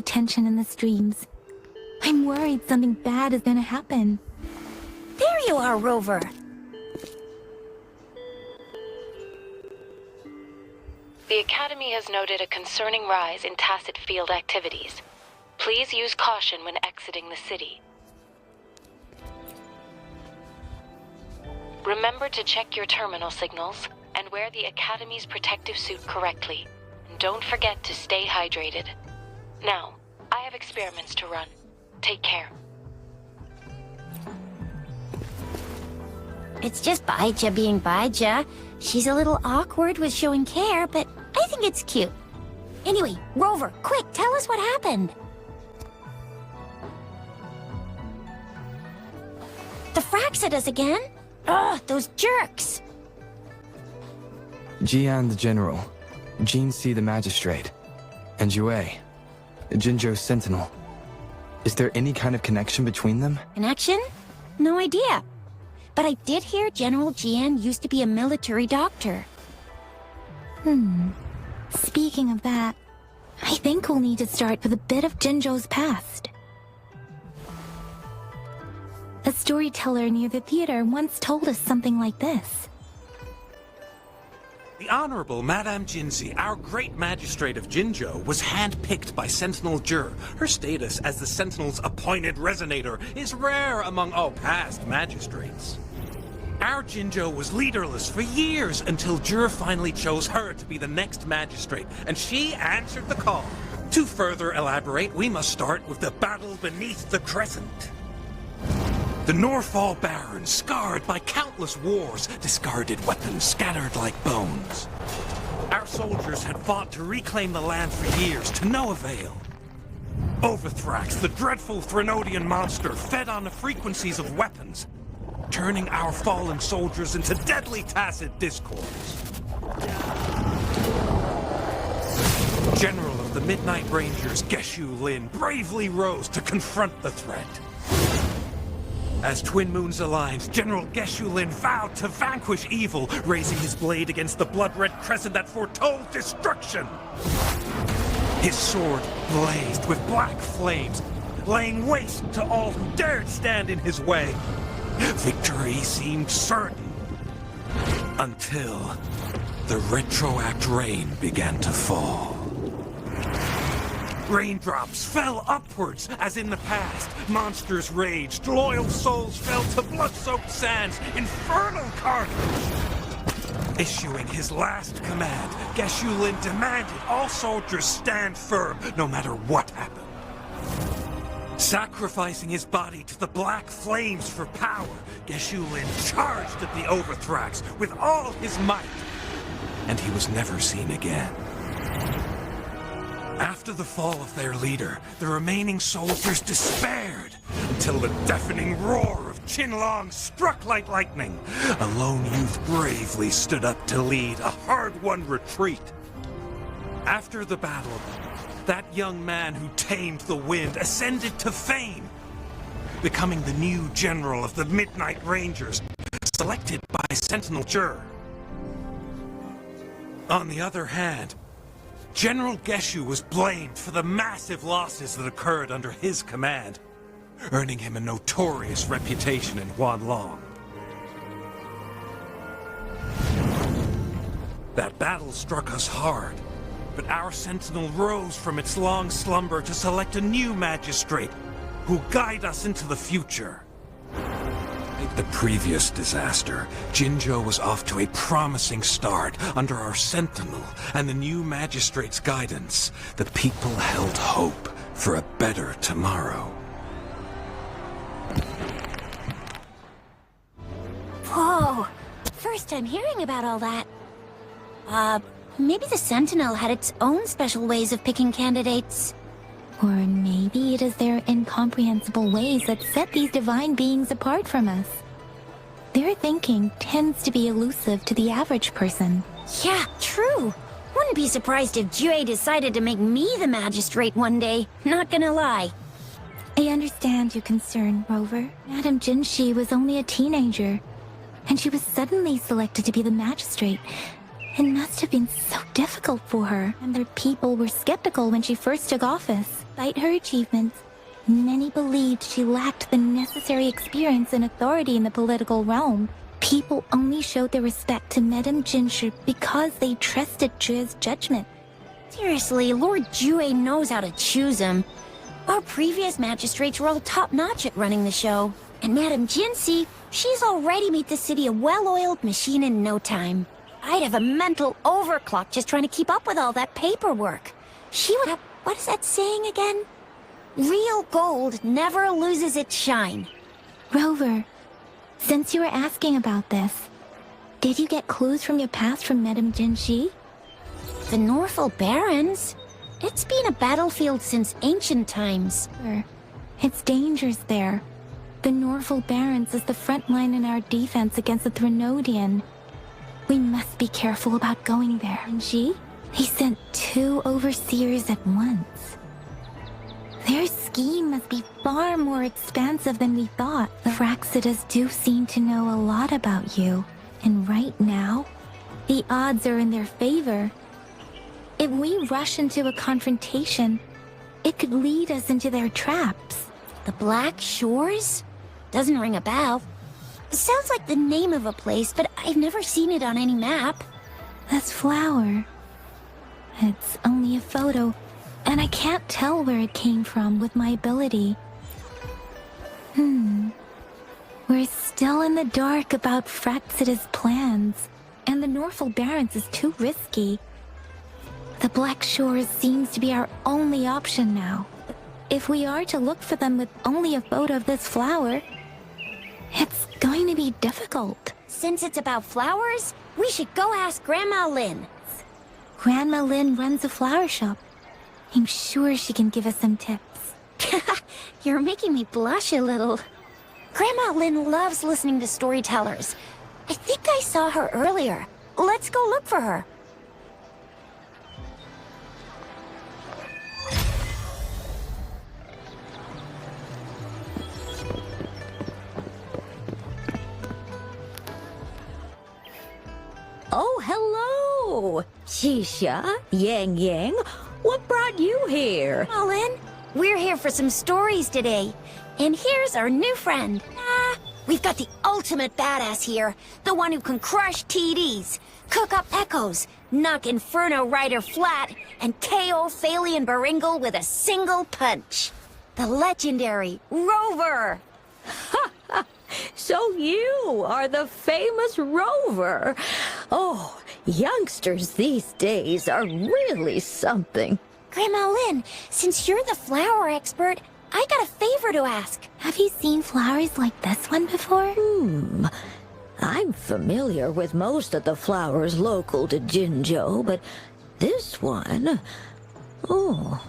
tension in the streams. I'm worried something bad is gonna happen. There you are, Rover. The Academy has noted a concerning rise in tacit field activities. Please use caution when exiting the city. Remember to check your terminal signals and wear the Academy's protective suit correctly. And don't forget to stay hydrated. Now, I have experiments to run. Take care. It's just Baija being Baija. She's a little awkward with showing care, but I think it's cute. Anyway, Rover, quick, tell us what happened. The fracks at us again? Ugh, those jerks! Jiyan the General, Jinsi the Magistrate, and Yue, Jinzhou's Sentinel. Is there any kind of connection between them? Connection? No idea. But I did hear General Jiyan used to be a military doctor. Speaking of that, I think we'll need to start with a bit of Jinzhou's past. A storyteller near the theater once told us something like this. The Honorable Madame Jinsi, our great magistrate of Jinzhou, was handpicked by Sentinel Jur. Her status as the Sentinel's appointed Resonator is rare among all past magistrates. Our Jinzhou was leaderless for years until Jur finally chose her to be the next magistrate, and she answered the call. To further elaborate, we must start with the battle beneath the Crescent. The Norfall Barons, scarred by countless wars, discarded weapons scattered like bones. Our soldiers had fought to reclaim the land for years, to no avail. Overthrax, the dreadful Threnodian monster, fed on the frequencies of weapons, turning our fallen soldiers into deadly tacit discords. General of the Midnight Rangers, Geshu Lin, bravely rose to confront the threat. As Twin Moons aligned, General Geshu Lin vowed to vanquish evil, raising his blade against the blood-red crescent that foretold destruction. His sword blazed with black flames, laying waste to all who dared stand in his way. Victory seemed certain, until the retroact rain began to fall. Raindrops fell upwards, as in the past. Monsters raged, loyal souls fell to blood-soaked sands, infernal carnage. Issuing his last command, Geshu Lin demanded all soldiers stand firm, no matter what happened. Sacrificing his body to the black flames for power, Geshu Lin charged at the Overthrax with all his might, and he was never seen again. After the fall of their leader, the remaining soldiers despaired, until the deafening roar of Huanglong struck like lightning. A lone youth bravely stood up to lead a hard-won retreat. After the battle, that young man who tamed the wind ascended to fame, becoming the new general of the Midnight Rangers, selected by Sentinel Jur. On the other hand, General Geshu was blamed for the massive losses that occurred under his command, earning him a notorious reputation in Huanglong. That battle struck us hard, but our Sentinel rose from its long slumber to select a new magistrate who'll guide us into the future. Like the previous disaster, Jinzhou was off to a promising start. Under our Sentinel and the new magistrate's guidance, the people held hope for a better tomorrow. Whoa! First time hearing about all that. Maybe the Sentinel had its own special ways of picking candidates. Or maybe it is their incomprehensible ways that set these divine beings apart from us. Their thinking tends to be elusive to the average person. Yeah, true. Wouldn't be surprised if Jue decided to make me the magistrate one day. Not gonna lie. I understand your concern, Rover. Madame Jinsi was only a teenager, and she was suddenly selected to be the magistrate. It must have been so difficult for her, and their people were skeptical when she first took office. Despite her achievements, many believed she lacked the necessary experience and authority in the political realm. People only showed their respect to Madame Jinsi because they trusted Jue's judgment. Seriously, Lord Jue knows how to choose him. Our previous magistrates were all top-notch at running the show. And Madame Jinsi, she's already made the city a well-oiled machine in no time. I'd have a mental overclock just trying to keep up with all that paperwork. She would have... What is that saying again? Real gold never loses its shine. Rover, since you were asking about this, did you get clues from your past from Madame Jinsi? The Norfolk Barrens? It's been a battlefield since ancient times. It's dangerous there. The Norfolk Barrens is the front line in our defense against the Threnodian. We must be careful about going there. Jinsi? He sent 2 overseers at once. Their scheme must be far more expansive than we thought. The Fraxidas do seem to know a lot about you, and right now, the odds are in their favor. If we rush into a confrontation, it could lead us into their traps. The Black Shores? Doesn't ring a bell. It sounds like the name of a place, but I've never seen it on any map. This flower. It's only a photo, and I can't tell where it came from with my ability. We're still in the dark about Fraxida's plans, and the Norfolk Barrens is too risky. The Black Shores seems to be our only option now. If we are to look for them with only a photo of this flower, it's going to be difficult. Since it's about flowers, we should go ask Grandma Lin. Grandma Lin runs a flower shop. I'm sure she can give us some tips. You're making me blush a little. Grandma Lin loves listening to storytellers. I think I saw her earlier. Let's go look for her. Oh, hello! Shisha, Yungyang, what brought you here? Grandma Lin, we're here for some stories today. And here's our new friend. We've got the ultimate badass here. The one who can crush TDs, cook up echoes, knock Inferno Rider flat, and KO Phalian Baringle with a single punch. The legendary Rover! So you are the famous Rover. Oh, youngsters these days are really something. Grandma Lin, since you're the flower expert, I got a favor to ask. Have you seen flowers like this one before? I'm familiar with most of the flowers local to Jinzhou, but this one... Oh,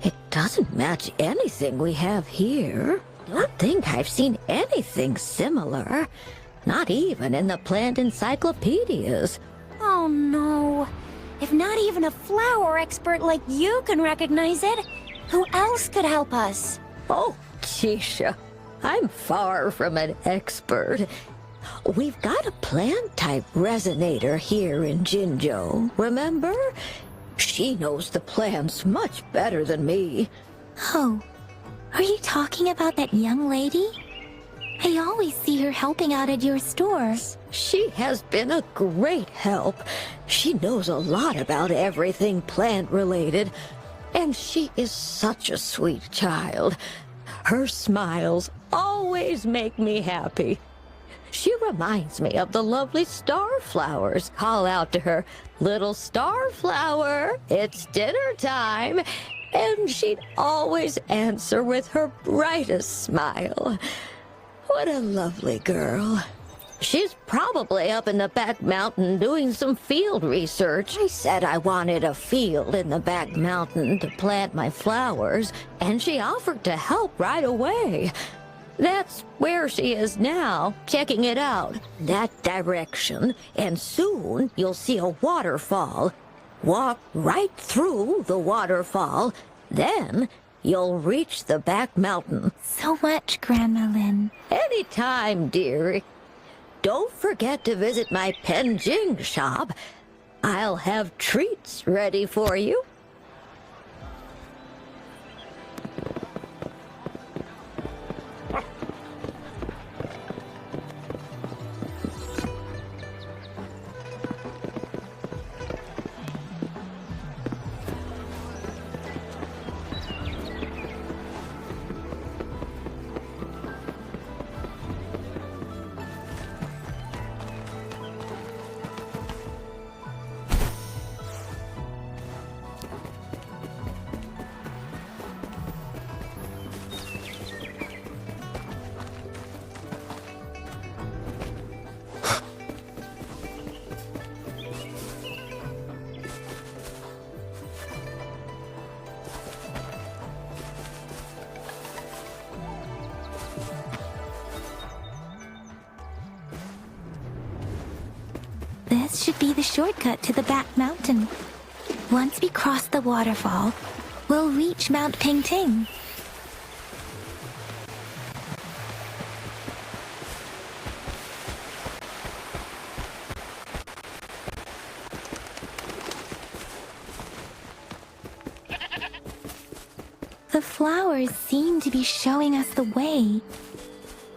it doesn't match anything we have here. Don't think I've seen anything similar. Not even in the plant encyclopedias. Oh no. If not even a flower expert like you can recognize it, who else could help us? Oh, Chisha, I'm far from an expert. We've got a plant-type resonator here in Jinzhou, remember? She knows the plants much better than me. Oh, are you talking about that young lady? I always see her helping out at your store. She has been a great help. She knows a lot about everything plant-related, and she is such a sweet child. Her smiles always make me happy. She reminds me of the lovely starflowers. Call out to her, "Little starflower, it's dinner time." And she'd always answer with her brightest smile. What a lovely girl. She's probably up in the back mountain doing some field research. I said I wanted a field in the back mountain to plant my flowers, and she offered to help right away. That's where she is now, checking it out. That direction, and soon you'll see a waterfall. Walk right through the waterfall, then you'll reach the back mountain. So much, Grandma Lin. Anytime, dearie. Don't forget to visit my Penjing shop. I'll have treats ready for you. This should be the shortcut to the back mountain. Once we cross the waterfall, we'll reach Mount Pingting. The flowers seem to be showing us the way.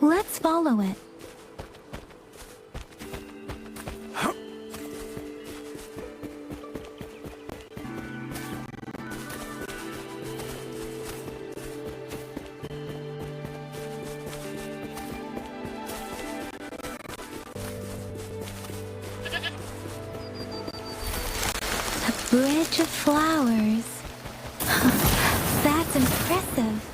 Let's follow it. Bridge of flowers. That's impressive.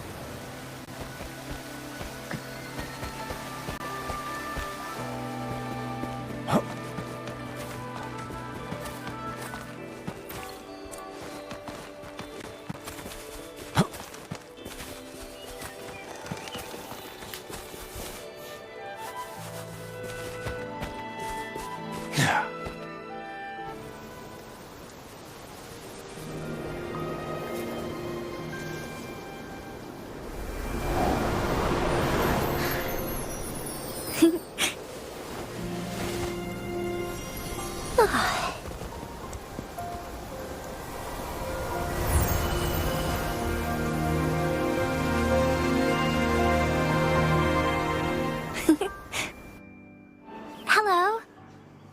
Hello?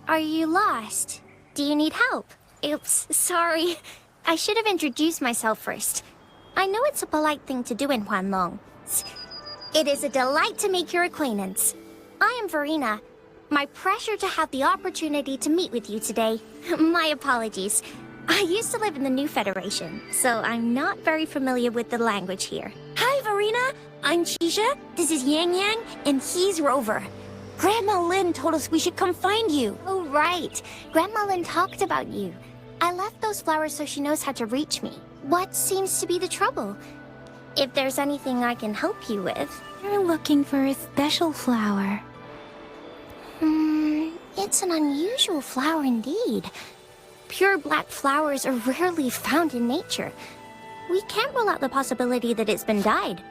Are you lost? Do you need help? Oops, sorry. I should have introduced myself first. I know it's a polite thing to do in Huanglong. It is a delight to make your acquaintance. I am Verena. My pleasure to have the opportunity to meet with you today. My apologies. I used to live in the New Federation, so I'm not very familiar with the language here. Hi, Verena. I'm Chisha. This is Yungyang, and he's Rover. Grandma Lin told us we should come find you. Oh, right. Grandma Lin talked about you. I left those flowers so she knows how to reach me. What seems to be the trouble? If there's anything I can help you with. You're looking for a special flower. It's an unusual flower indeed. Pure black flowers are rarely found in nature. We can't rule out the possibility that it's been dyed.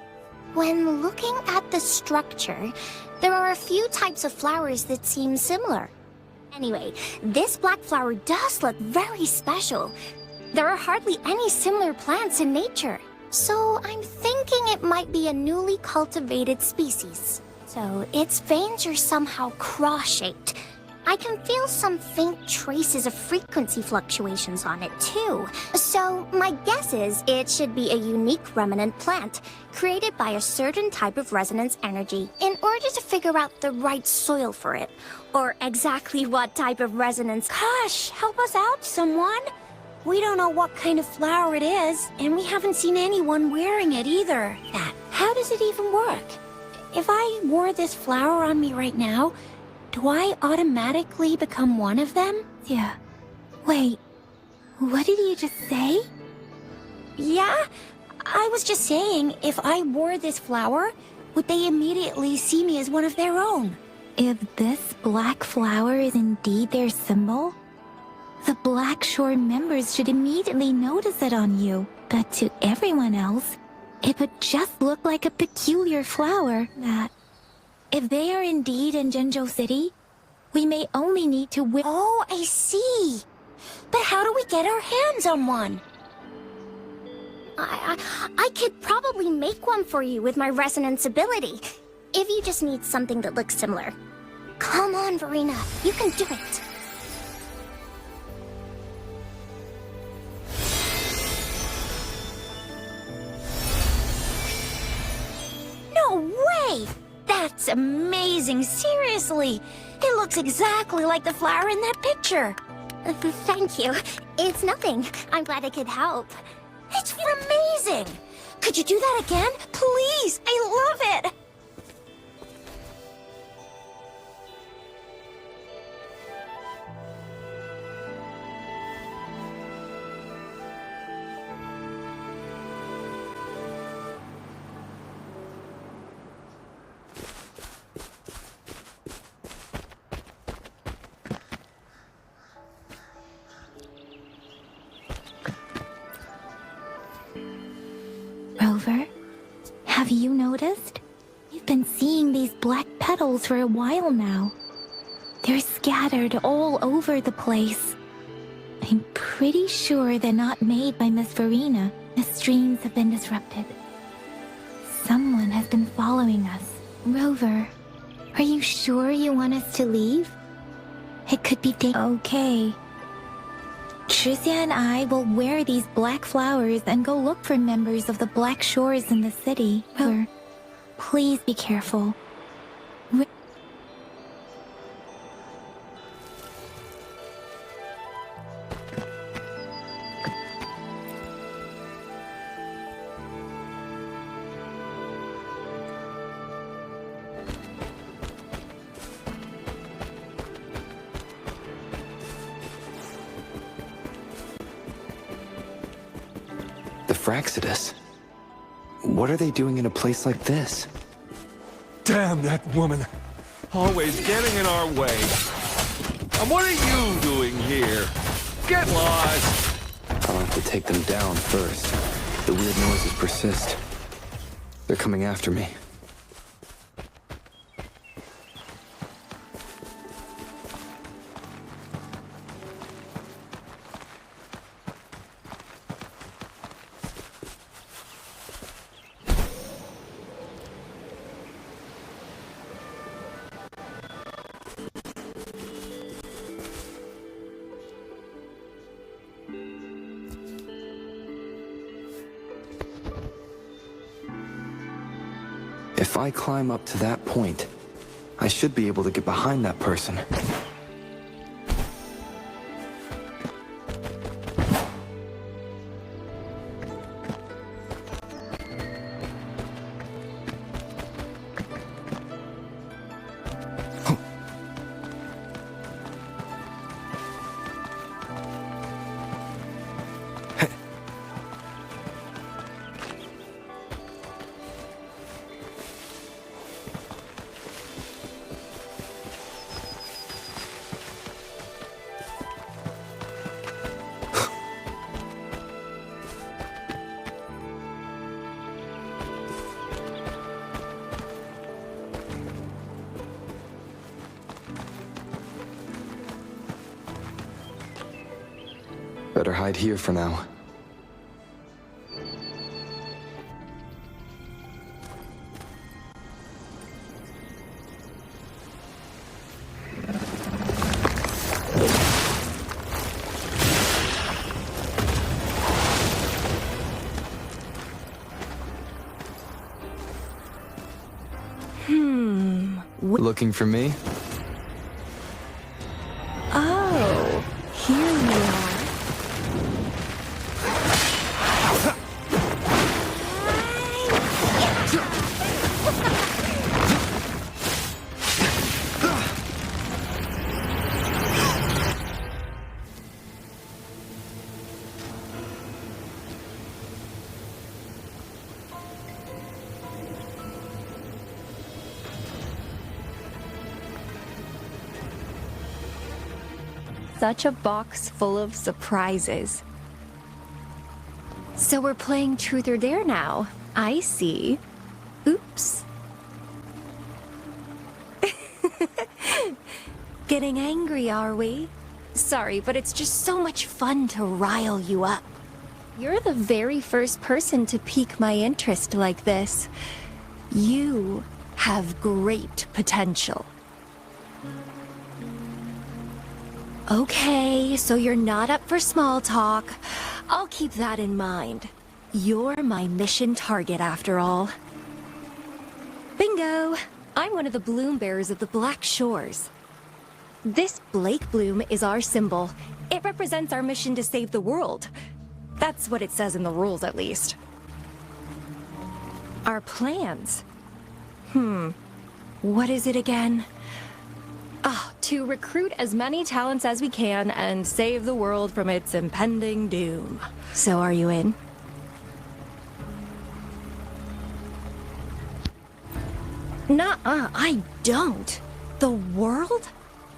When looking at the structure, there are a few types of flowers that seem similar. Anyway, this black flower does look very special. There are hardly any similar plants in nature. So I'm thinking it might be a newly cultivated species. So its veins are somehow cross-shaped. I can feel some faint traces of frequency fluctuations on it too. So my guess is it should be a unique remnant plant, created by a certain type of resonance energy in order to figure out the right soil for it, or exactly what type of resonance. Gosh, help us out, someone! We don't know what kind of flower it is, and we haven't seen anyone wearing it either. How does it even work? If I wore this flower on me right now, do I automatically become one of them? Yeah. Wait, what did you just say? Yeah, I was just saying, if I wore this flower, would they immediately see me as one of their own? If this black flower is indeed their symbol, the Black Shore members should immediately notice it on you. But to everyone else, it would just look like a peculiar flower that, if they are indeed in Jinzhou City, we may only need to Oh, I see. But how do we get our hands on one? I could probably make one for you with my resonance ability. if you just need something that looks similar. Come on, Verena, you can do it. No way! That's amazing, seriously! It looks exactly like the flower in that picture. Thank you. It's nothing. I'm glad I could help. It's amazing! Could you do that again? Please! I love it! Rover, have you noticed? You've been seeing these black petals for a while now. They're scattered all over the place. I'm pretty sure they're not made by Miss Verena. The streams have been disrupted. Someone has been following us. Rover, are you sure you want us to leave? It could be okay. Tricia and I will wear these black flowers and go look for members of the Black Shores in the city. Rover, please be careful. Fraxidus. What are they doing in a place like this? Damn that woman! Always getting in our way. And what are you doing here? Get lost! I'll have to take them down first. The weird noises persist. They're coming after me. If I climb up to that point, I should be able to get behind that person. Better hide here for now. Looking for me? Oh, here you are. Such a box full of surprises. So we're playing Truth or Dare now. I see. Oops. Getting angry, are we? Sorry, but it's just so much fun to rile you up. You're the very first person to pique my interest like this. You have great potential. Okay, so you're not up for small talk. I'll keep that in mind. You're my mission target after all. Bingo! I'm one of the bloom bearers of the Black Shores. This Blake bloom is our symbol. It represents our mission to save the world. That's what it says in the rules, at least. Our plans? What is it again? To recruit as many talents as we can and save the world from its impending doom. So are you in? Nuh-uh, I don't. The world?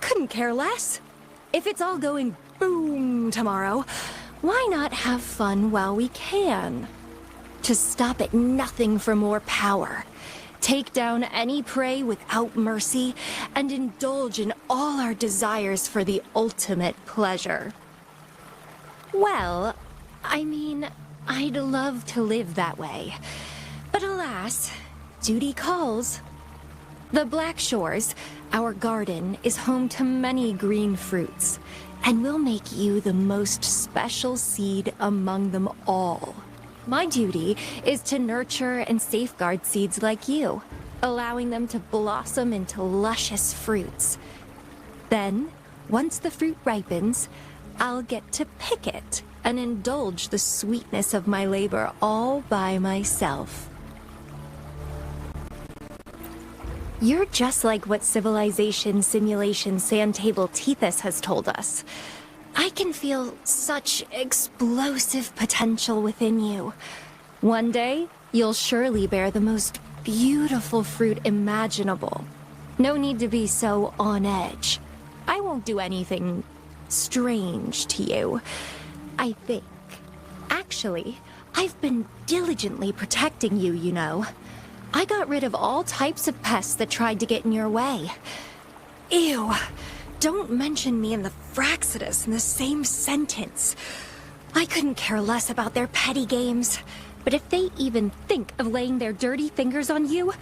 Couldn't care less. If it's all going boom tomorrow, why not have fun while we can? To stop at nothing for more power. Take down any prey without mercy, and indulge in all our desires for the ultimate pleasure. Well, I mean, I'd love to live that way. But alas, duty calls. The Black Shores, our garden, is home to many green fruits, and will make you the most special seed among them all. My duty is to nurture and safeguard seeds like you, allowing them to blossom into luscious fruits. Then, once the fruit ripens, I'll get to pick it and indulge the sweetness of my labor all by myself. You're just like what Civilization Simulation Sandtable Tethys has told us. I can feel such explosive potential within you. One day, you'll surely bear the most beautiful fruit imaginable. No need to be so on edge. I won't do anything strange to you, I think. Actually, I've been diligently protecting you, you know. I got rid of all types of pests that tried to get in your way. Ew. Don't mention me and the Fraxidus in the same sentence. I couldn't care less about their petty games, but if they even think of laying their dirty fingers on you,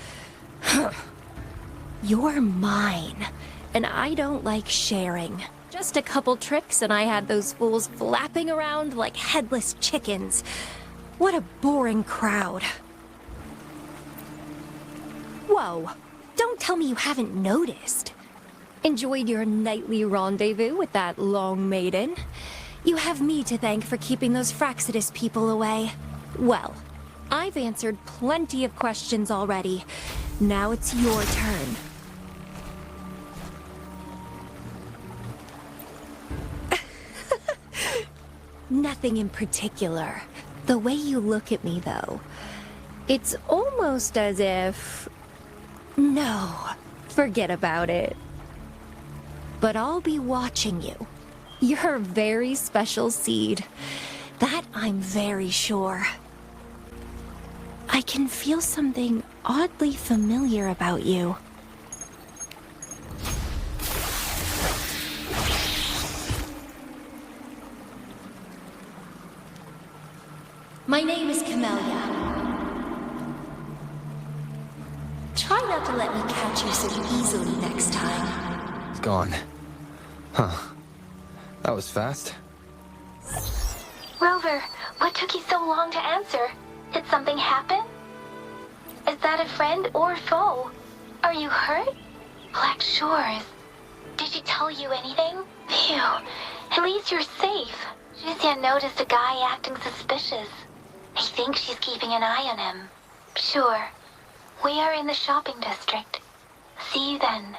you're mine, and I don't like sharing. Just a couple tricks and I had those fools flapping around like headless chickens. What a boring crowd. Whoa, don't tell me you haven't noticed. Enjoyed your nightly rendezvous with that long maiden? You have me to thank for keeping those Fraxidus people away. Well, I've answered plenty of questions already. Now it's your turn. Nothing in particular. The way you look at me, though, it's almost as if... No, forget about it. But I'll be watching you. You're a very special seed. That I'm very sure. I can feel something oddly familiar about you. My name is Camellia. Try not to let me catch you so easily next time. It's gone. Huh. That was fast. Rover, what took you so long to answer? Did something happen? Is that a friend or foe? Are you hurt? Black Shores. Did she tell you anything? Phew. At least you're safe. Jiyan noticed a guy acting suspicious. I think she's keeping an eye on him. Sure. We are in the shopping district. See you then.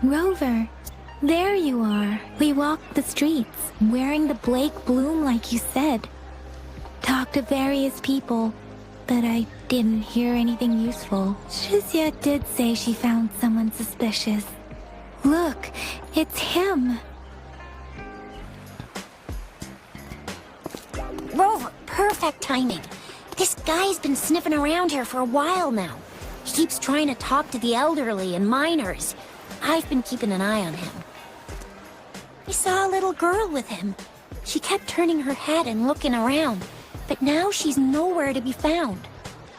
Rover, there you are. We walked the streets, wearing the Blake bloom like you said. Talked to various people, but I didn't hear anything useful. Shizia did say she found someone suspicious. Look, it's him. Rover, perfect timing. This guy's been sniffing around here for a while now. He keeps trying to talk to the elderly and minors. I've been keeping an eye on him. I saw a little girl with him. She kept turning her head and looking around, but now she's nowhere to be found.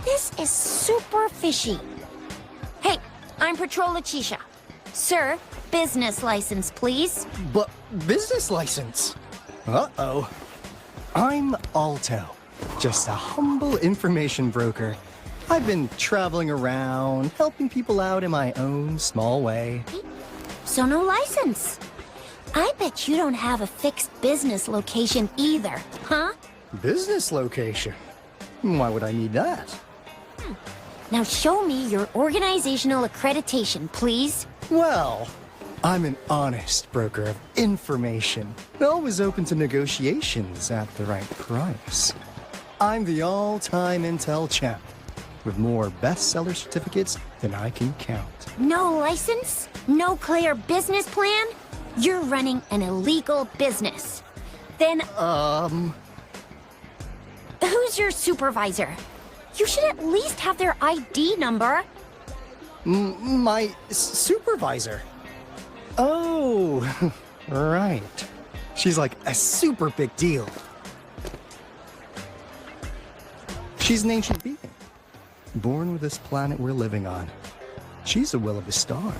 This is super fishy. Hey, I'm Patrol Letitia. Sir, business license, please. But business license? Uh-oh. I'm Alto, just a humble information broker. I've been traveling around, helping people out in my own small way. So no license. I bet you don't have a fixed business location either, huh? Business location? Why would I need that? Now show me your organizational accreditation, please. Well, I'm an honest broker of information, always open to negotiations at the right price. I'm the all-time intel champ, with more bestseller certificates than I can count. No license? No clear business plan? You're running an illegal business. Then, who's your supervisor? You should at least have their ID number. My supervisor? Oh, right. She's like a super big deal. She's an ancient being, born with this planet we're living on. She's the will of the star,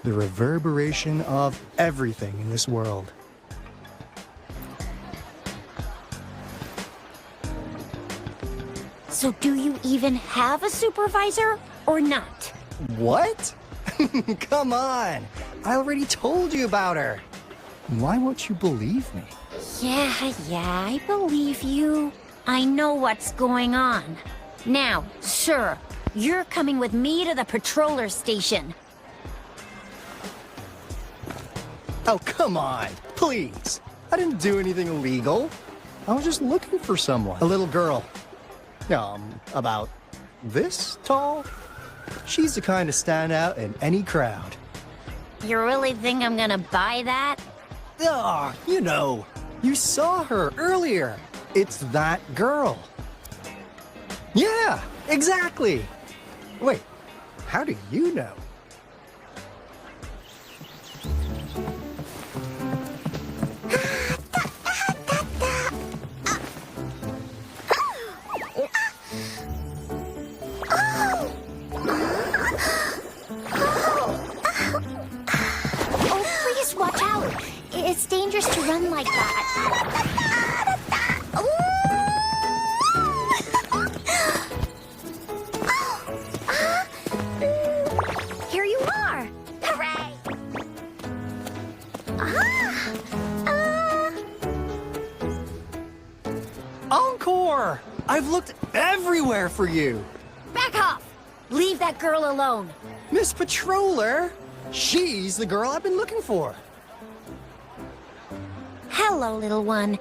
the reverberation of everything in this world. So do you even have a supervisor or not? What? Come on! I already told you about her. Why won't you believe me? Yeah, I believe you. I know what's going on. Now, sir, you're coming with me to the patroller station. Oh, come on, please. I didn't do anything illegal. I was just looking for someone. A little girl. About this tall? She's the kind to stand out in any crowd. You really think I'm gonna buy that? Ah, you know, you saw her earlier. It's that girl. Yeah, exactly. Wait, how do you know? Oh, please watch out. It's dangerous to run like that. Here you are. Hooray! Encore! I've looked everywhere for you. Back off! Leave that girl alone. Miss Patroller, she's the girl I've been looking for. Hello, little one.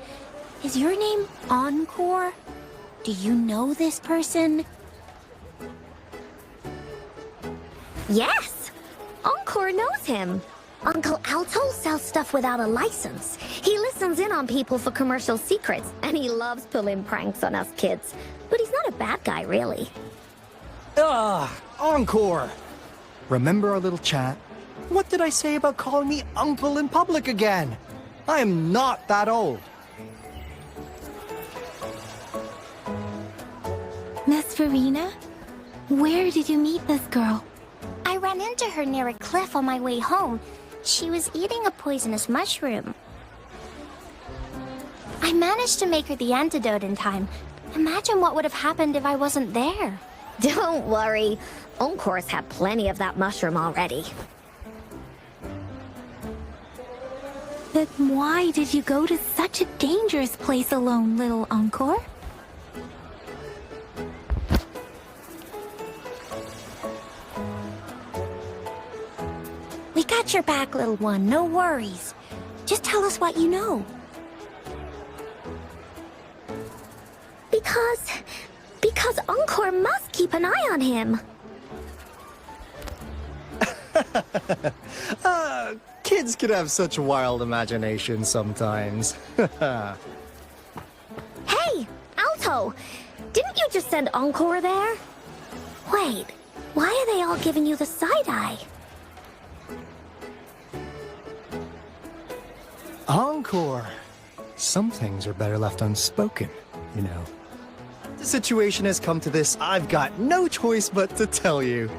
Is your name Encore? Do you know this person? Yes! Encore knows him. Uncle Alto sells stuff without a license. He listens in on people for commercial secrets, and he loves pulling pranks on us kids. But he's not a bad guy, really. Encore! Remember our little chat? What did I say about calling me uncle in public again? I am not that old. Miss Verena? Where did you meet this girl? I ran into her near a cliff on my way home. She was eating a poisonous mushroom. I managed to make her the antidote in time. Imagine what would have happened if I wasn't there. Don't worry. Encore's had plenty of that mushroom already. But why did you go to such a dangerous place alone, little Encore? We got got your back, little one. No worries. Just tell us what you know. Because Encore must keep an eye on him. Kids can have such wild imaginations sometimes. Hey, Alto! Didn't you just send Encore there? Wait, why are they all giving you the side-eye? Encore! Some things are better left unspoken, you know. The situation has come to this, I've got no choice but to tell you.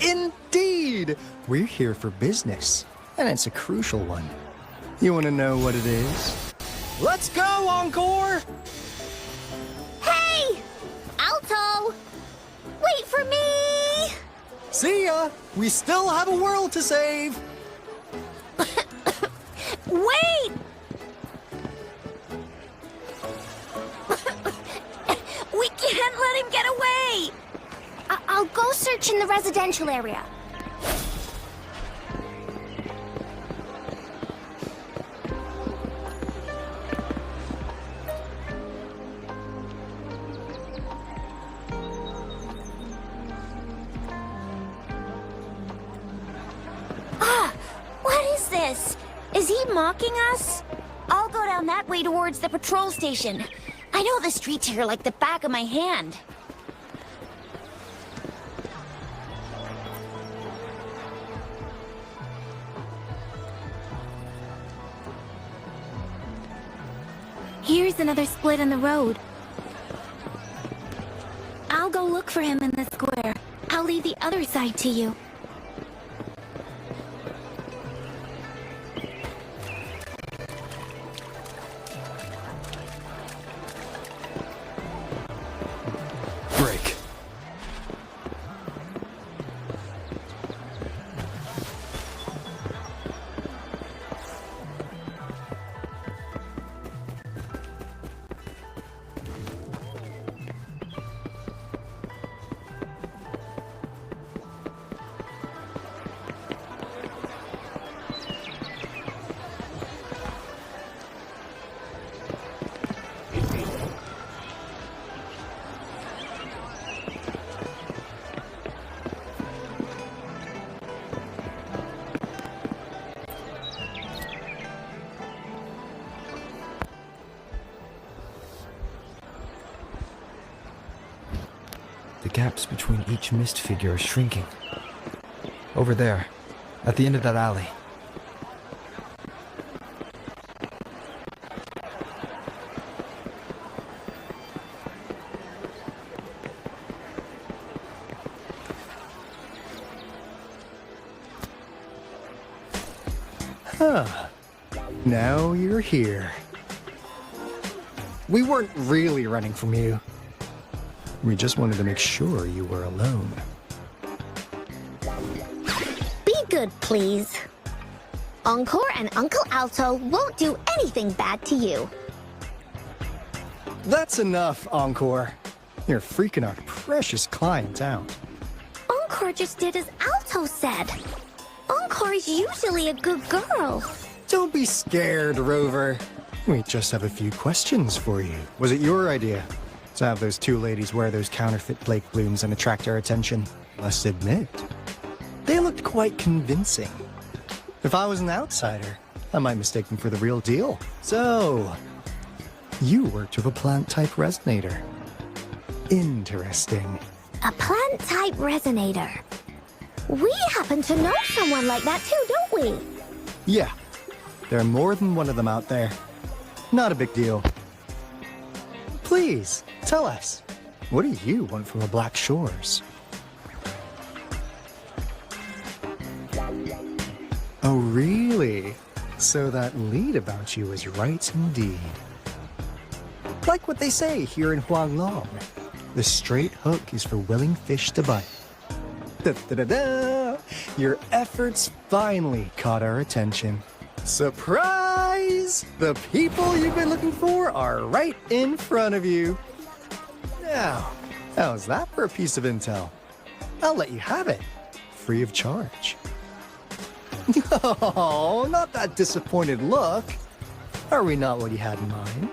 Indeed! We're here for business, and it's a crucial one. You want to know what it is? Let's go, Encore! Hey! Alto! Wait for me! See ya! We still have a world to save! Wait! We can't let him get away! I'll go search in the residential area. What is this? Is he mocking us? I'll go down that way towards the patrol station. I know the streets here like the back of my hand. Here's another split in the road. I'll go look for him in the square. I'll leave the other side to you. Break. The gaps between each mist figure are shrinking. Over there, at the end of that alley. Huh. Now you're here. We weren't really running from you. We just wanted to make sure you were alone. Be good, please. Encore and Uncle Alto won't do anything bad to you. That's enough, Encore. You're freaking our precious client out. Encore just did as Alto said. Encore's usually a good girl. Don't be scared, Rover. We just have a few questions for you. Was it your idea to have those two ladies wear those counterfeit flake blooms and attract our attention? Must admit, they looked quite convincing. If I was an outsider, I might mistake them for the real deal. So, you worked with a plant-type resonator. Interesting. A plant-type resonator. We happen to know someone like that too, don't we? Yeah, there are more than one of them out there. Not a big deal. Please, tell us, what do you want from the Black Shores? Oh, really? So that lead about you is right indeed. Like what they say here in Huanglong, the straight hook is for willing fish to bite. Da-da-da-da! Your efforts finally caught our attention. Surprise! The people you've been looking for are right in front of you. Now, how's that for a piece of intel? I'll let you have it. free of charge. Oh, not that disappointed look. Are we not what you had in mind?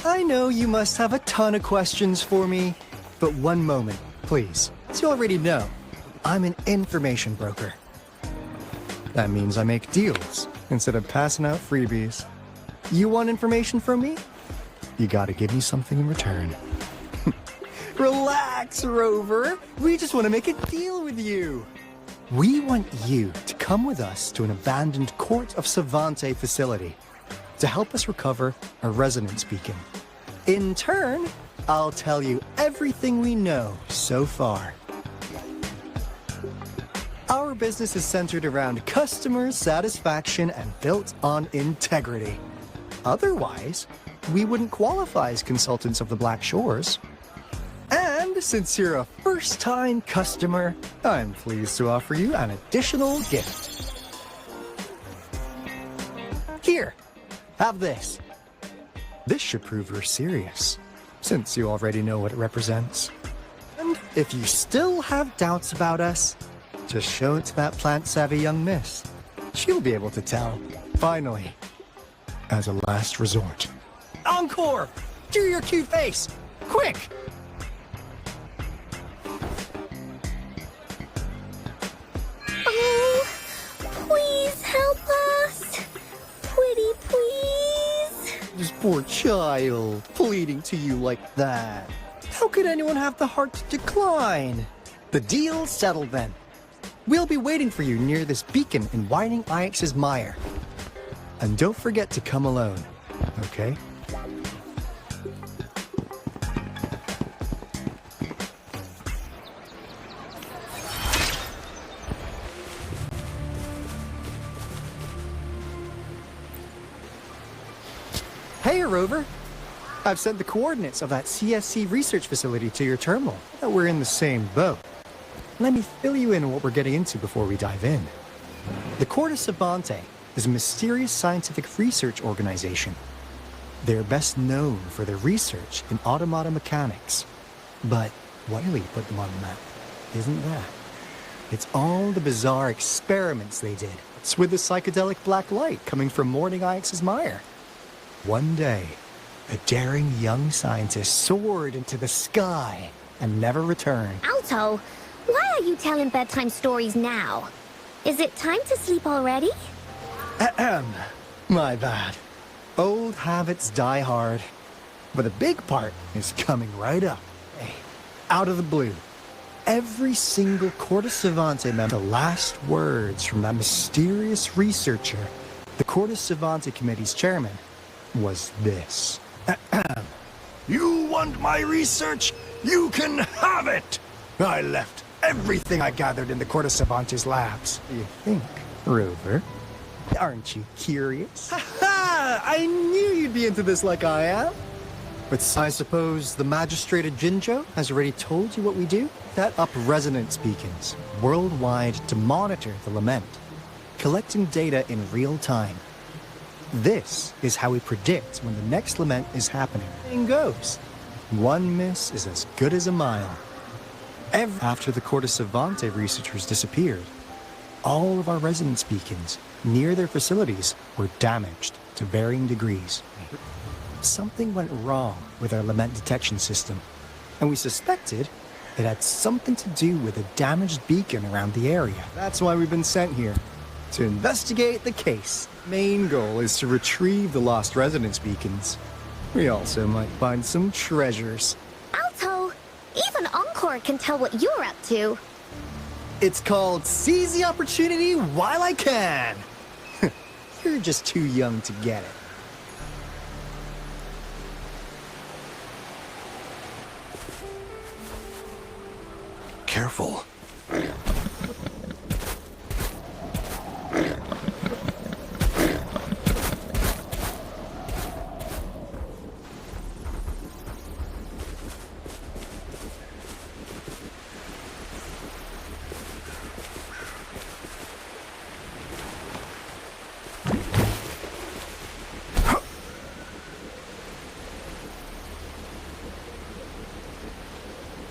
I know you must have a ton of questions for me, but one moment, please. As you already know, I'm an information broker. That means I make deals instead of passing out freebies. You want information from me? You gotta give me something in return. Relax, Rover. We just want to make a deal with you. We want you to come with us to an abandoned Court of Savantae facility to help us recover a resonance beacon. In turn, I'll tell you everything we know so far. Our business is centered around customer satisfaction and built on integrity. Otherwise, we wouldn't qualify as consultants of the Black Shores. And since you're a first-time customer, I'm pleased to offer you an additional gift. Here, have this. This should prove you're serious, since you already know what it represents. And if you still have doubts about us, just show it to that plant-savvy young miss. She'll be able to tell, finally, as a last resort. Encore! Do your cute face! Quick! Oh, please help us. Pretty please. This poor child, pleading to you like that. How could anyone have the heart to decline? The deal's settled then. We'll be waiting for you near this beacon in Whining Ix's mire. And don't forget to come alone, okay? Hey, Rover. I've sent the coordinates of that CSC research facility to your terminal. We're in the same boat. Let me fill you in on what we're getting into before we dive in. The Court of Savantae is a mysterious scientific research organization. They're best known for their research in automata mechanics. But what really put them on the map isn't that. It's all the bizarre experiments they did. It's with the psychedelic black light coming from Morning Ix's mire. One day, a daring young scientist soared into the sky and never returned. Alto, why are you telling bedtime stories now? Is it time to sleep already? Ahem. My bad. Old habits die hard. But the big part is coming right up. Hey, out of the blue. Every single Court of Savantae member, the last words from that mysterious researcher, the Court of Savantae Committee's chairman, was this. You want my research? You can have it! I left everything I gathered in the Court of Savantae's labs. You think, Rover? Aren't you curious? Ha! I knew you'd be into this like I am. But I suppose the magistrate at Jinzhou has already told you what we do? Set up resonance beacons worldwide to monitor the lament, collecting data in real time. This is how we predict when the next lament is happening. Thing goes. One miss is as good as a mile. After the Court of Savantae researchers disappeared, all of our resonance beacons near their facilities were damaged to varying degrees. Something went wrong with our lament detection system, and we suspected it had something to do with a damaged beacon around the area. That's why we've been sent here, to investigate the case. Main goal is to retrieve the lost resonance beacons. We also might find some treasures. Alto, even Encore can tell what you're up to. It's called Seize the Opportunity While I Can. You're just too young to get it. Careful.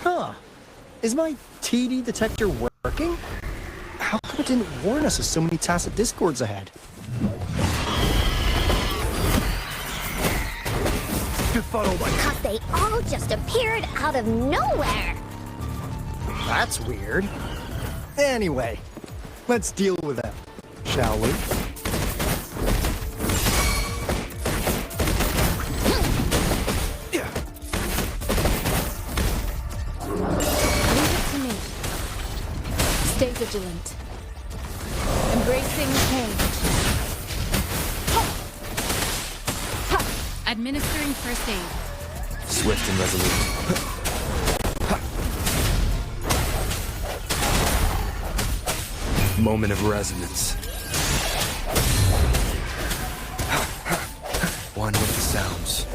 Huh. Is my TD detector working? working? How come it didn't warn us of so many tacit discords ahead? Befuddled by... Because they all just appeared out of nowhere. That's weird. Anyway, let's deal with them, shall we? Leave it to me. Stay vigilant. Embracing change. Administering first aid. Swift and resolute. Moment of resonance. One with the sounds.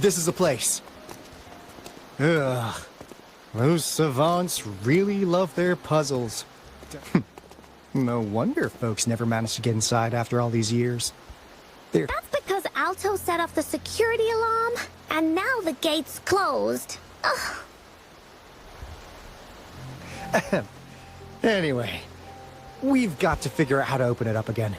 This is the place. Ugh. Those savants really love their puzzles. No wonder folks never managed to get inside after all these years. They're... That's because Alto set off the security alarm, and now the gate's closed. Ugh. Anyway, we've got to figure out how to open it up again.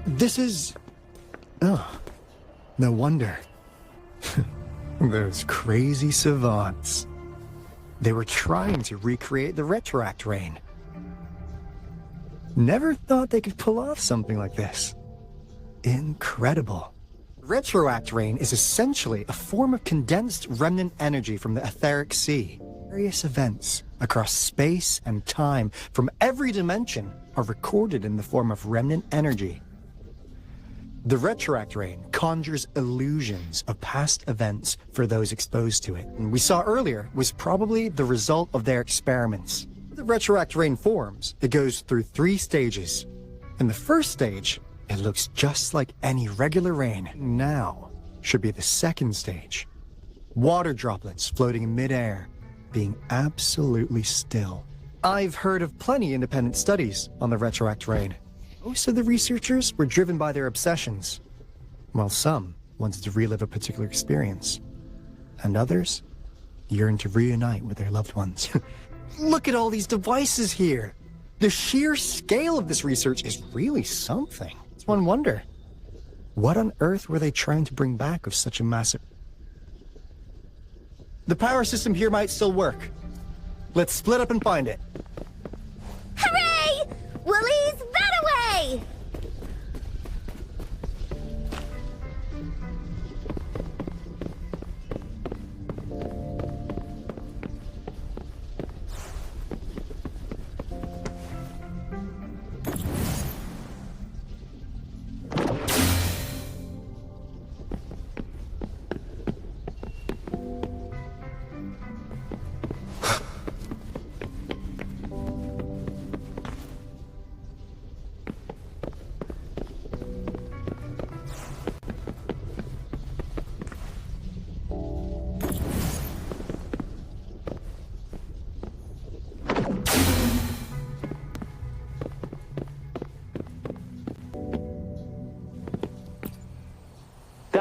This is... Oh, no wonder. Those crazy savants. They were trying to recreate the retroact rain. Never thought they could pull off something like this. Incredible. Retroact rain is essentially a form of condensed remnant energy from the etheric sea. Various events across space and time from every dimension are recorded in the form of remnant energy. The retroact rain conjures illusions of past events for those exposed to it, and we saw earlier was probably the result of their experiments. The retroact rain forms, it goes through 3 stages. In the first stage, it looks just like any regular rain. Now should be the second stage. Water droplets floating in midair, being absolutely still. I've heard of plenty independent studies on the retroact rain. Most of the researchers were driven by their obsessions, while some wanted to relive a particular experience, and others yearned to reunite with their loved ones. Look at all these devices here! The sheer scale of this research is really something. It's one wonder. What on earth were they trying to bring back of such a massive... The power system here might still work. Let's split up and find it. Hooray! Willie's Betaway!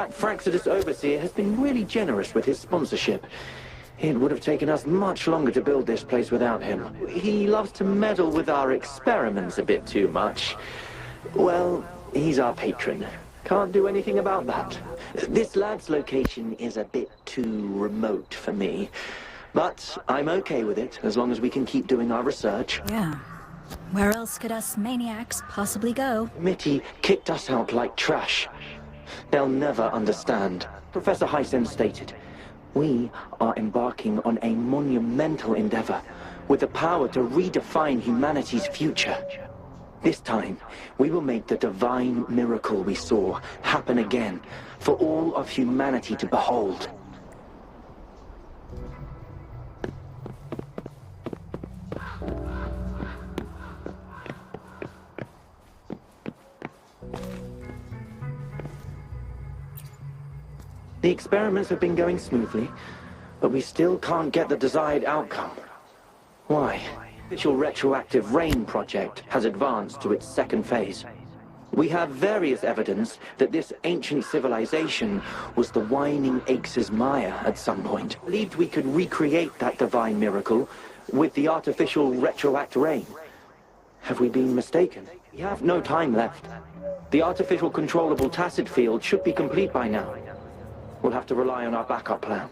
That Fraxidus Overseer has been really generous with his sponsorship. It would have taken us much longer to build this place without him. He loves to meddle with our experiments a bit too much. Well, he's our patron. Can't do anything about that. This lab's location is a bit too remote for me. But I'm okay with it, as long as we can keep doing our research. Yeah. Where else could us maniacs possibly go? Mitty kicked us out like trash. They'll never understand. Professor Hysen stated, we are embarking on a monumental endeavor with the power to redefine humanity's future. This time, we will make the divine miracle we saw happen again for all of humanity to behold. The experiments have been going smoothly, but we still can't get the desired outcome. Why? The official retroactive rain project has advanced to its second phase. We have various evidence that this ancient civilization was the Whining Aches' Maya at some point. Believed we could recreate that divine miracle with the artificial retroact rain. Have we been mistaken? We have no time left. The artificial controllable tacit field should be complete by now. We'll have to rely on our backup plan.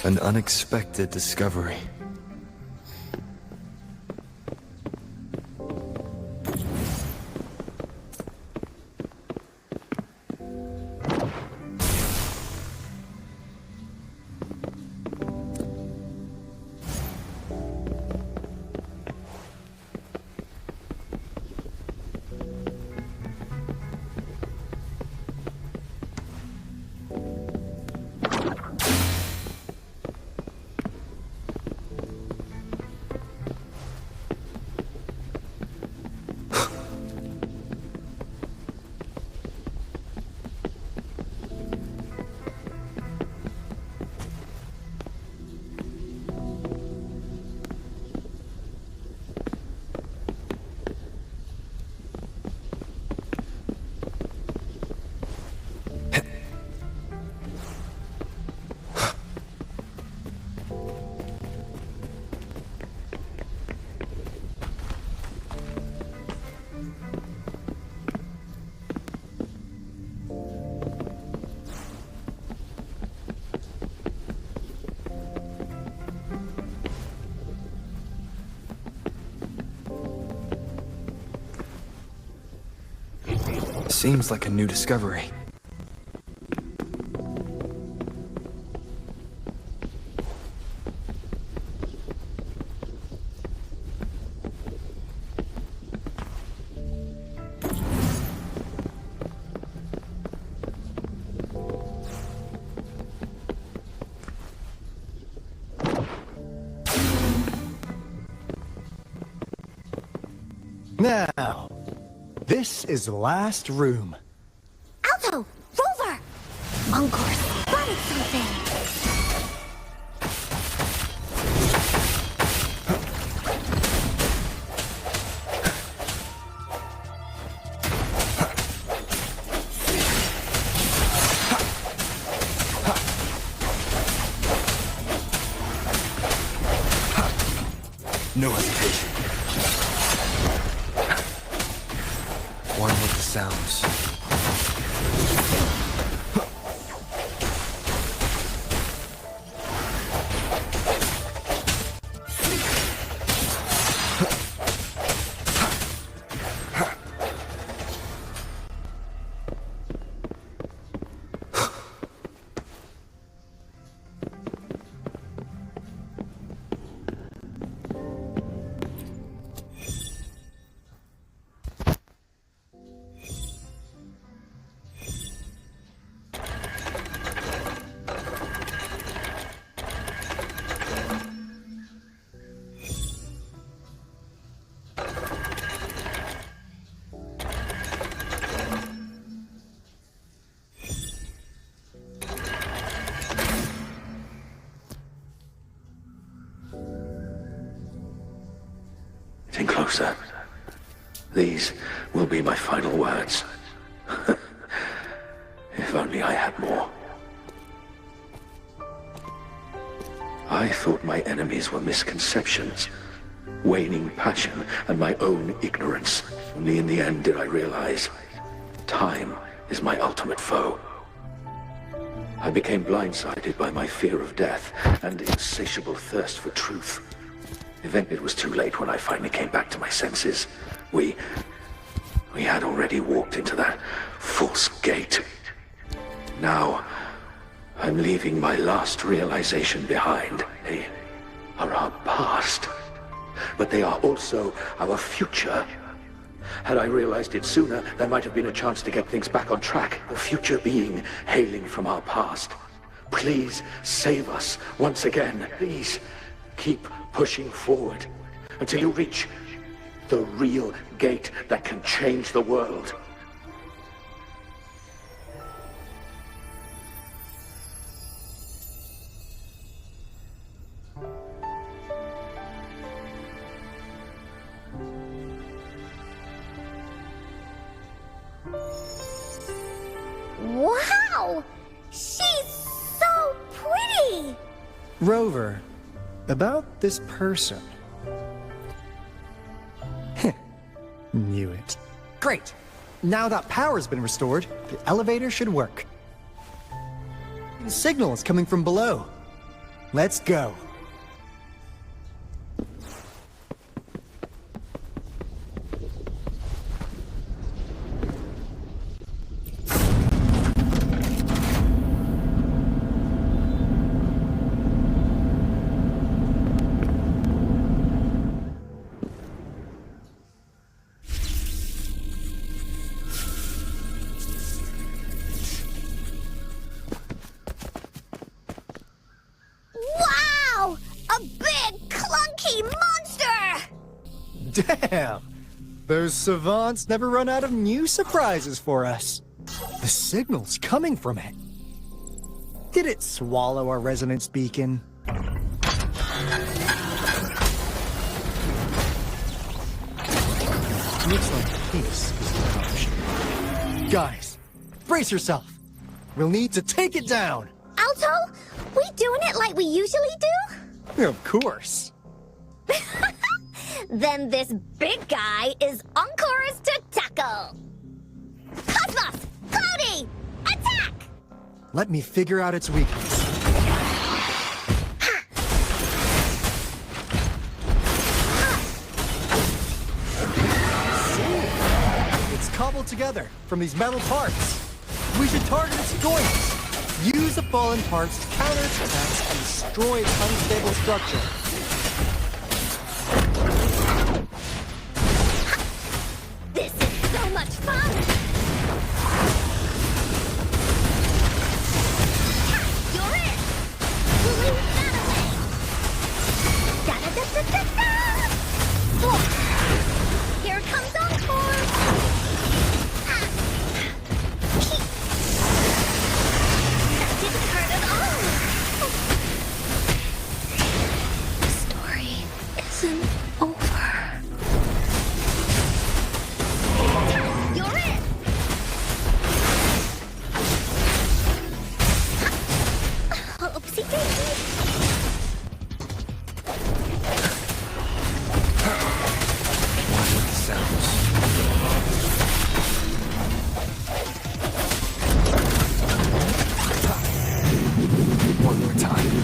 An unexpected discovery. Seems like a new discovery. Now, this is the last room. Alto! Rover! Encore spotted something! No hesitation. One with the sounds. Getting closer. These will be my final words. If only I had more. I thought my enemies were misconceptions, waning passion, and my own ignorance. Only in the end did I realize time is my ultimate foe. I became blindsided by my fear of death and insatiable thirst for truth. Then it was too late when I finally came back to my senses. We had already walked into that false gate. Now, I'm leaving my last realization behind. They are our past, but they are also our future. Had I realized it sooner, there might have been a chance to get things back on track. The future being hailing from our past. Please save us once again. Please keep pushing forward until you reach the real gate that can change the world. Wow! She's so pretty! Rover, about this person. Knew it. Great! Now that power's been restored, the elevator should work. The signal is coming from below. let's go. Wow! A big, clunky monster! Damn! Those savants never run out of new surprises for us. The signal's coming from it. Did it swallow our resonance beacon? Looks like peace is the option. Guys, brace yourself. We'll need to take it down. Alto, we doing it like we usually do? Of course. Then this big guy is on course to tackle. Cosmos! Cloudy! Attack! Let me figure out its weakness. It's cobbled together from these metal parts. We should target its joints. Use the fallen parts to counter its attacks and destroy its unstable structure. This is so much fun! You're it! Blue Savantae! Da-da-da-da-da-da! Whoa. Here comes Encore! That didn't hurt at all! The story isn't over. You're it! Oopsie daisy! One more time.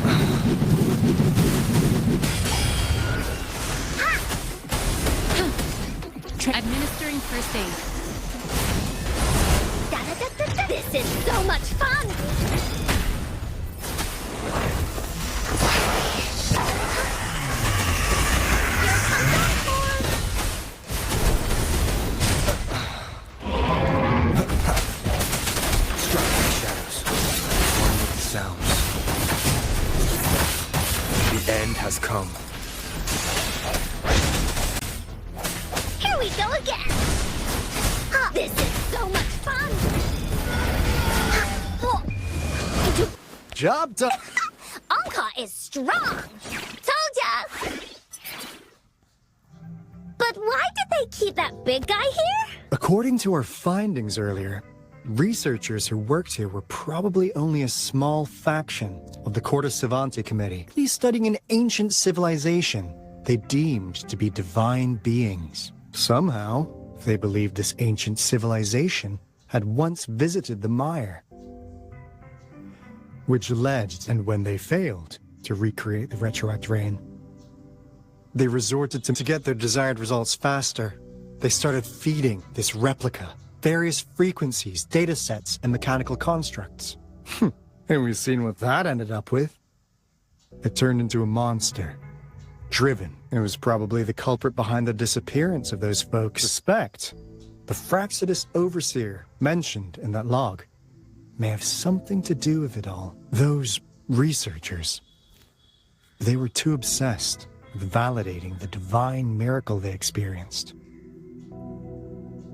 Administering first aid. Da-da-da-da-da. This is so much fun! Here comes Encore! Striking shadows. One with the sounds. The end has come. Here we go again! This is so much fun! Job done. Anka is strong! Told ya! But why did they keep that big guy here? According to our findings earlier, researchers who worked here were probably only a small faction of the Court of Savantae committee. He's studying an ancient civilization they deemed to be divine beings. Somehow, they believed this ancient civilization had once visited the mire, which led, and when they failed, to recreate the retroact rain. They resorted to get their desired results faster. They started feeding this replica various frequencies, data sets, and mechanical constructs. And we've seen what that ended up with. It turned into a monster. Driven. It was probably the culprit behind the disappearance of those folks. Suspect the Fraxidus Overseer mentioned in that log may have something to do with it all. Those researchers, they were too obsessed with validating the divine miracle they experienced.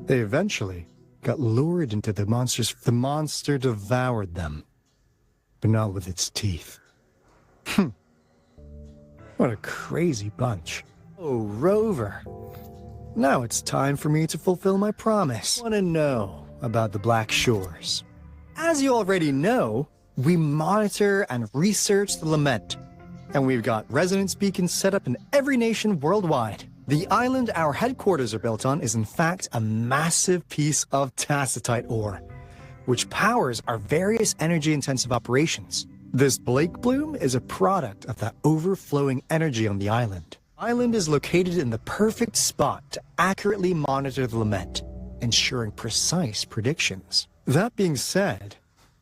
They eventually got lured into the monsters. The monster devoured them, but not with its teeth. What a crazy bunch. Oh, Rover. Now it's time for me to fulfill my promise. Want to know about the Black Shores? As you already know, we monitor and research the Lament, and we've got resonance beacons set up in every nation worldwide. The island our headquarters are built on is in fact a massive piece of tacitite ore, which powers our various energy-intensive operations. This Blake bloom is a product of that overflowing energy on the island. The island is located in the perfect spot to accurately monitor the lament, ensuring precise predictions. That being said,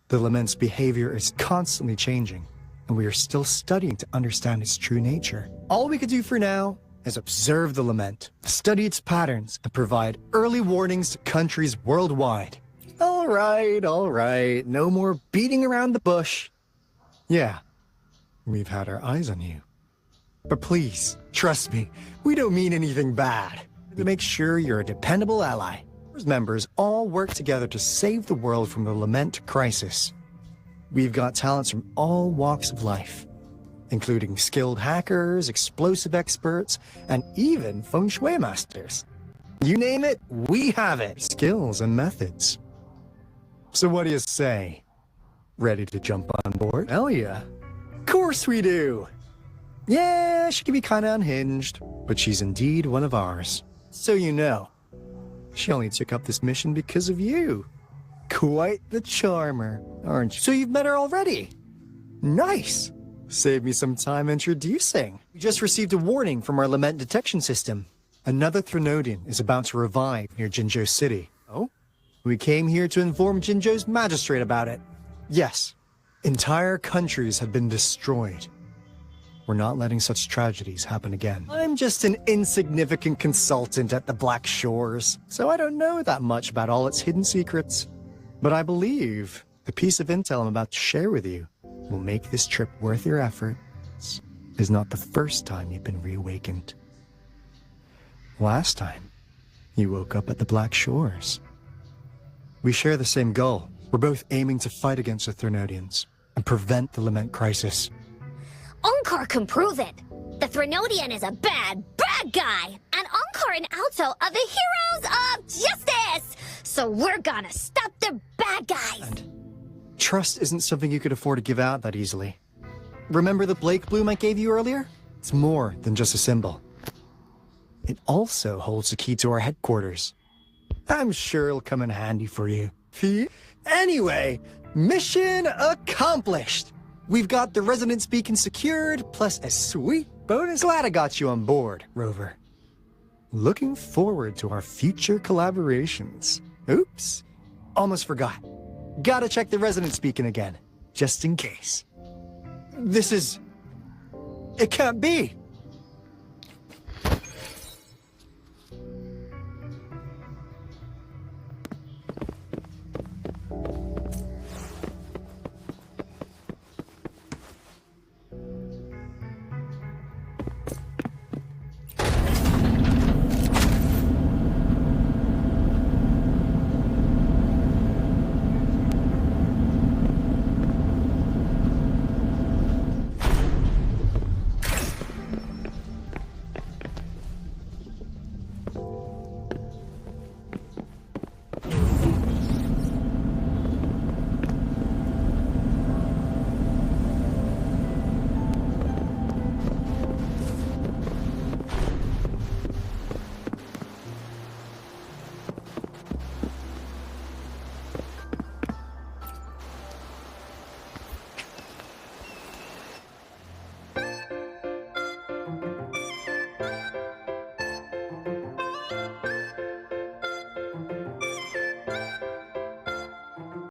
the lament's behavior is constantly changing, and we are still studying to understand its true nature. All we can do for now is observe the lament, study its patterns, and provide early warnings to countries worldwide. All right, no more beating around the bush. Yeah, we've had our eyes on you. But please, trust me, we don't mean anything bad. To make sure you're a dependable ally, members all work together to save the world from the lament crisis. We've got talents from all walks of life, including skilled hackers, explosive experts, and even feng shui masters. You name it, we have it. Skills and methods. So what do you say? Ready to jump on board? Hell yeah. Of course we do! Yeah, she can be kinda unhinged, but she's indeed one of ours. So you know, she only took up this mission because of you. Quite the charmer, aren't you? So you've met her already? Nice! Save me some time introducing. We just received a warning from our lament detection system. Another Threnodian is about to revive near Jinzhou City. Oh? We came here to inform Jinzhou's magistrate about it. Yes, entire countries have been destroyed. We're not letting such tragedies happen again. I'm just an insignificant consultant at the Black Shores, so I don't know that much about all its hidden secrets. But I believe the piece of intel I'm about to share with you will make this trip worth your effort. It's not the first time you've been reawakened. Last time, you woke up at the Black Shores. We share the same goal. We're both aiming to fight against the Threnodians and prevent the lament crisis. Onkar can prove it. The Threnodian is a bad guy, and Onkar and Alto are the heroes of justice. So we're gonna stop the bad guys. And trust isn't something you could afford to give out that easily. Remember the Blake bloom I gave you earlier? It's more than just a symbol. It also holds the key to our headquarters. I'm sure it'll come in handy for you. Anyway, mission accomplished! We've got the resonance beacon secured, plus a sweet bonus. Glad I got you on board, Rover. Looking forward to our future collaborations. Oops, almost forgot. Gotta check the resonance beacon again, just in case. It can't be!